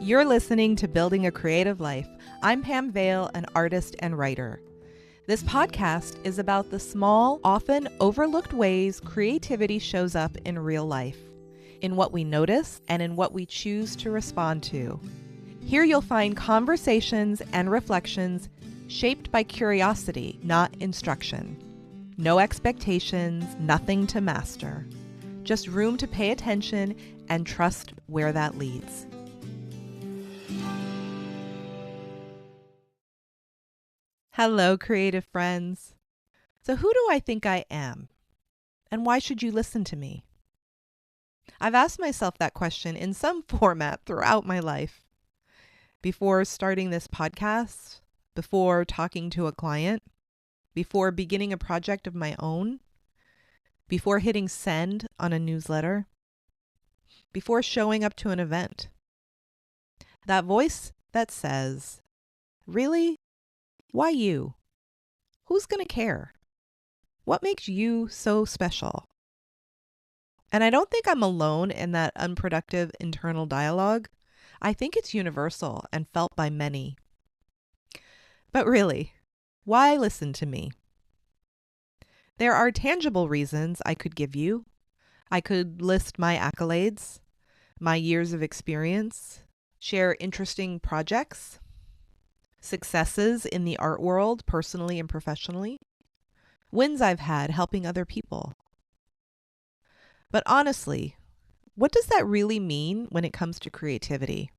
You're listening to Building a Creative Life. I'm Pam Vale, an artist and writer. This podcast is about the small, often overlooked ways creativity shows up in real life, in what we notice and in what we choose to respond to. Here you'll find conversations and reflections shaped by curiosity, not instruction. No expectations, nothing to master. Just room to pay attention and trust where that leads. Hello, creative friends. So who do I think I am? And why should you listen to me? I've asked myself that question in some format throughout my life. Before starting this podcast, before talking to a client, before beginning a project of my own, before hitting send on a newsletter, before showing up to an event. That voice that says, "Really? Why you? Who's going to care? What makes you so special?" And I don't think I'm alone in that unproductive internal dialogue. I think it's universal and felt by many. But really, why listen to me? There are tangible reasons I could give you. I could list my accolades, my years of experience, share interesting projects, successes in the art world, personally and professionally, wins I've had helping other people. But honestly, what does that really mean when it comes to creativity?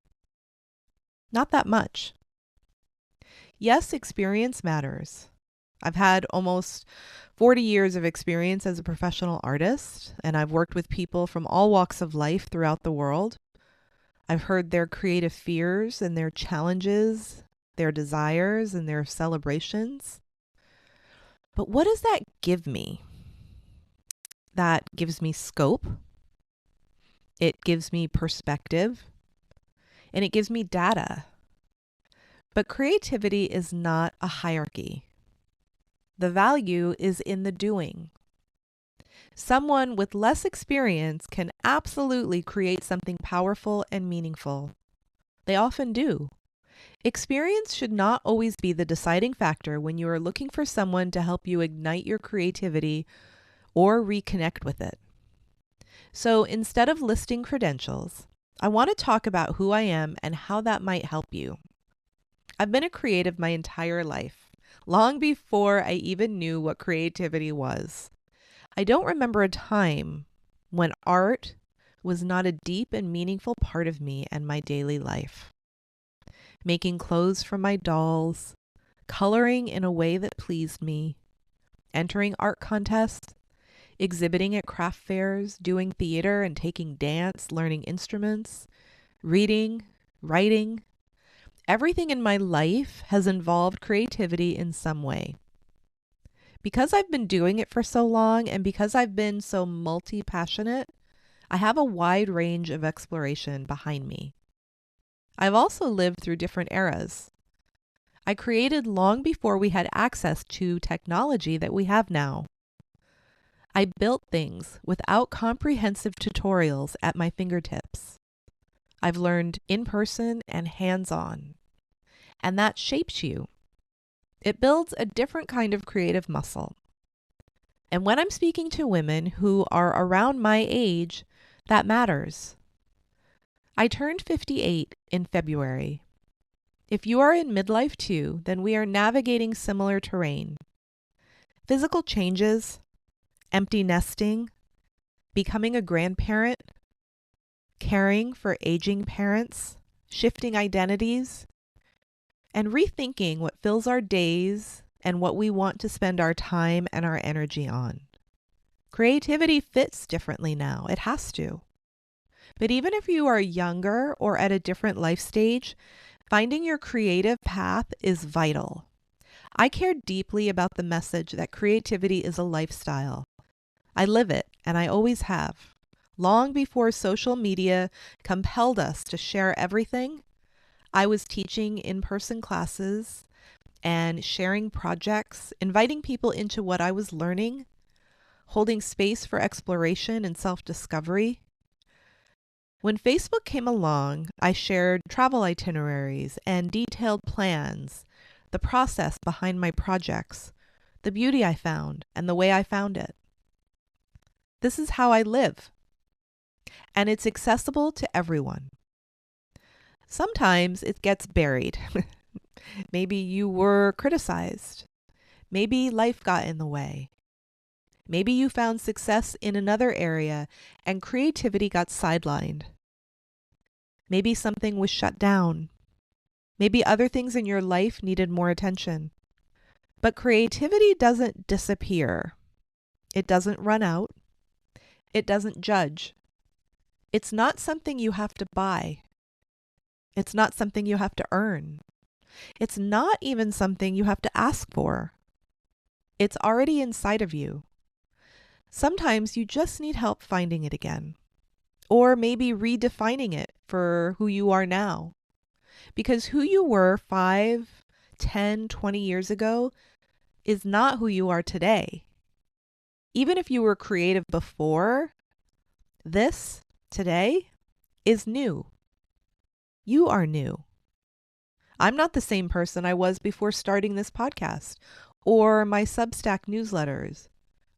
Not that much. Yes, experience matters. I've had almost 40 years of experience as a professional artist, and I've worked with people from all walks of life throughout the world. I've heard their creative fears and their challenges, their desires and their celebrations. But what does that give me? That gives me scope. It gives me perspective. And it gives me data. But creativity is not a hierarchy. The value is in the doing. Someone with less experience can absolutely create something powerful and meaningful. They often do. Experience should not always be the deciding factor when you are looking for someone to help you ignite your creativity or reconnect with it. So instead of listing credentials, I want to talk about who I am and how that might help you. I've been a creative my entire life, long before I even knew what creativity was. I don't remember a time when art was not a deep and meaningful part of me and my daily life. Making clothes for my dolls, coloring in a way that pleased me, entering art contests, exhibiting at craft fairs, doing theater and taking dance, learning instruments, reading, writing. Everything in my life has involved creativity in some way. Because I've been doing it for so long and because I've been so multi-passionate, I have a wide range of exploration behind me. I've also lived through different eras. I created long before we had access to technology that we have now. I built things without comprehensive tutorials at my fingertips. I've learned in person and hands-on, and that shapes you. It builds a different kind of creative muscle. And when I'm speaking to women who are around my age, that matters. I turned 58 in February. If you are in midlife too, then we are navigating similar terrain. Physical changes, empty nesting, becoming a grandparent, caring for aging parents, shifting identities, and rethinking what fills our days and what we want to spend our time and our energy on. Creativity fits differently now. It has to. But even if you are younger or at a different life stage, finding your creative path is vital. I care deeply about the message that creativity is a lifestyle. I live it, and I always have. Long before social media compelled us to share everything, I was teaching in-person classes and sharing projects, inviting people into what I was learning, holding space for exploration and self-discovery. When Facebook came along, I shared travel itineraries and detailed plans, the process behind my projects, the beauty I found, and the way I found it. This is how I live, and it's accessible to everyone. Sometimes it gets buried. Maybe you were criticized. Maybe life got in the way. Maybe you found success in another area and creativity got sidelined. Maybe something was shut down. Maybe other things in your life needed more attention. But creativity doesn't disappear. It doesn't run out. It doesn't judge. It's not something you have to buy. It's not something you have to earn. It's not even something you have to ask for. It's already inside of you. Sometimes you just need help finding it again, or maybe redefining it for who you are now. Because who you were 5, 10, 20 years ago is not who you are today. Even if you were creative before, this, today, is new. You are new. I'm not the same person I was before starting this podcast, or my Substack newsletters,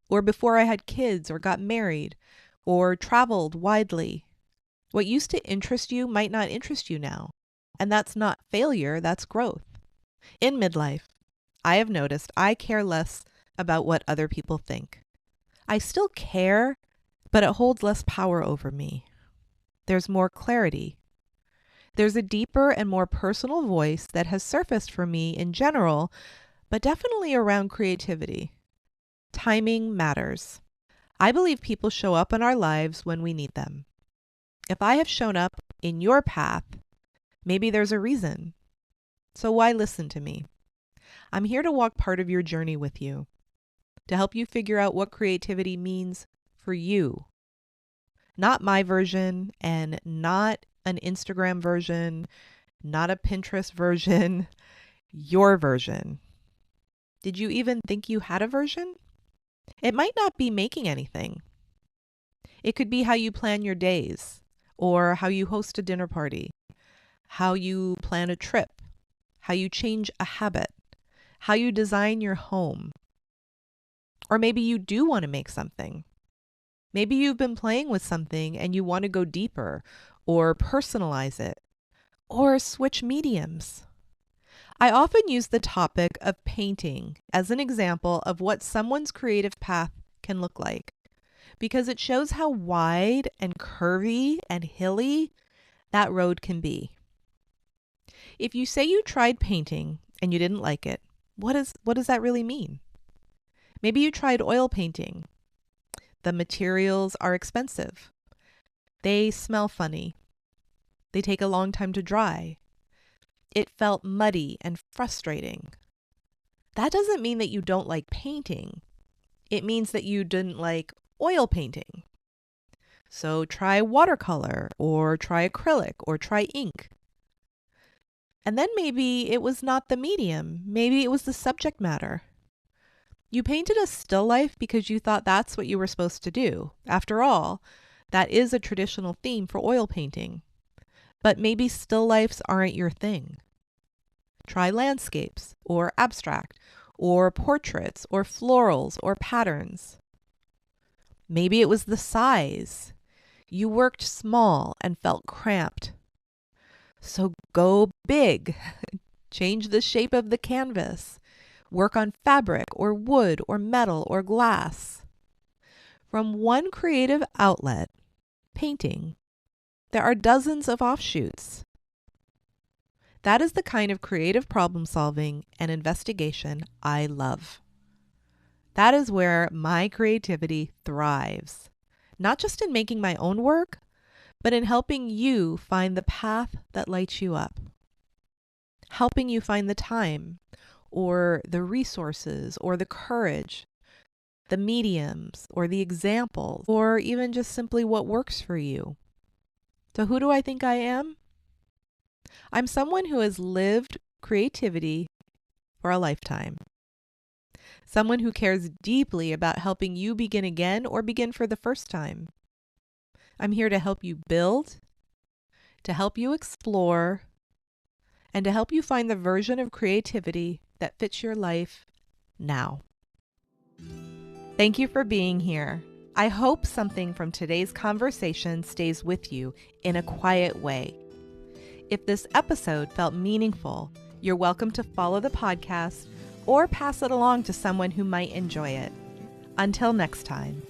or before I had kids or got married, or traveled widely. What used to interest you might not interest you now. And that's not failure, that's growth. In midlife, I have noticed I care less about what other people think. I still care, but it holds less power over me. There's more clarity. There's a deeper and more personal voice that has surfaced for me in general, but definitely around creativity. Timing matters. I believe people show up in our lives when we need them. If I have shown up in your path, maybe there's a reason. So why listen to me? I'm here to walk part of your journey with you, to help you figure out what creativity means for you. Not my version, and not an Instagram version, not a Pinterest version, your version. Did you even think you had a version? It might not be making anything. It could be how you plan your days, or how you host a dinner party, how you plan a trip, how you change a habit, how you design your home. Or maybe you do want to make something. Maybe you've been playing with something and you want to go deeper, or personalize it, or switch mediums. I often use the topic of painting as an example of what someone's creative path can look like, because it shows how wide and curvy and hilly that road can be. If you say you tried painting and you didn't like it, what does that really mean? Maybe you tried oil painting. The materials are expensive. They smell funny. They take a long time to dry. It felt muddy and frustrating. That doesn't mean that you don't like painting. It means that you didn't like oil painting. So try watercolor, or try acrylic, or try ink. And then maybe it was not the medium. Maybe it was the subject matter. You painted a still life because you thought that's what you were supposed to do. After all, that is a traditional theme for oil painting. But maybe still lifes aren't your thing. Try landscapes, or abstract, or portraits, or florals, or patterns. Maybe it was the size. You worked small and felt cramped. So go big. Change the shape of the canvas. Work on fabric, or wood, or metal, or glass. From one creative outlet, painting, there are dozens of offshoots. That is the kind of creative problem solving and investigation I love. That is where my creativity thrives, not just in making my own work, but in helping you find the path that lights you up, helping you find the time, or the resources, or the courage, the mediums, or the examples, or even just simply what works for you. So who do I think I am? I'm someone who has lived creativity for a lifetime. Someone who cares deeply about helping you begin again or begin for the first time. I'm here to help you build to help you explore and to help you find the version of creativity that fits your life now. Thank you for being here. I hope something from today's conversation stays with you in a quiet way. If this episode felt meaningful, you're welcome to follow the podcast or pass it along to someone who might enjoy it. Until next time.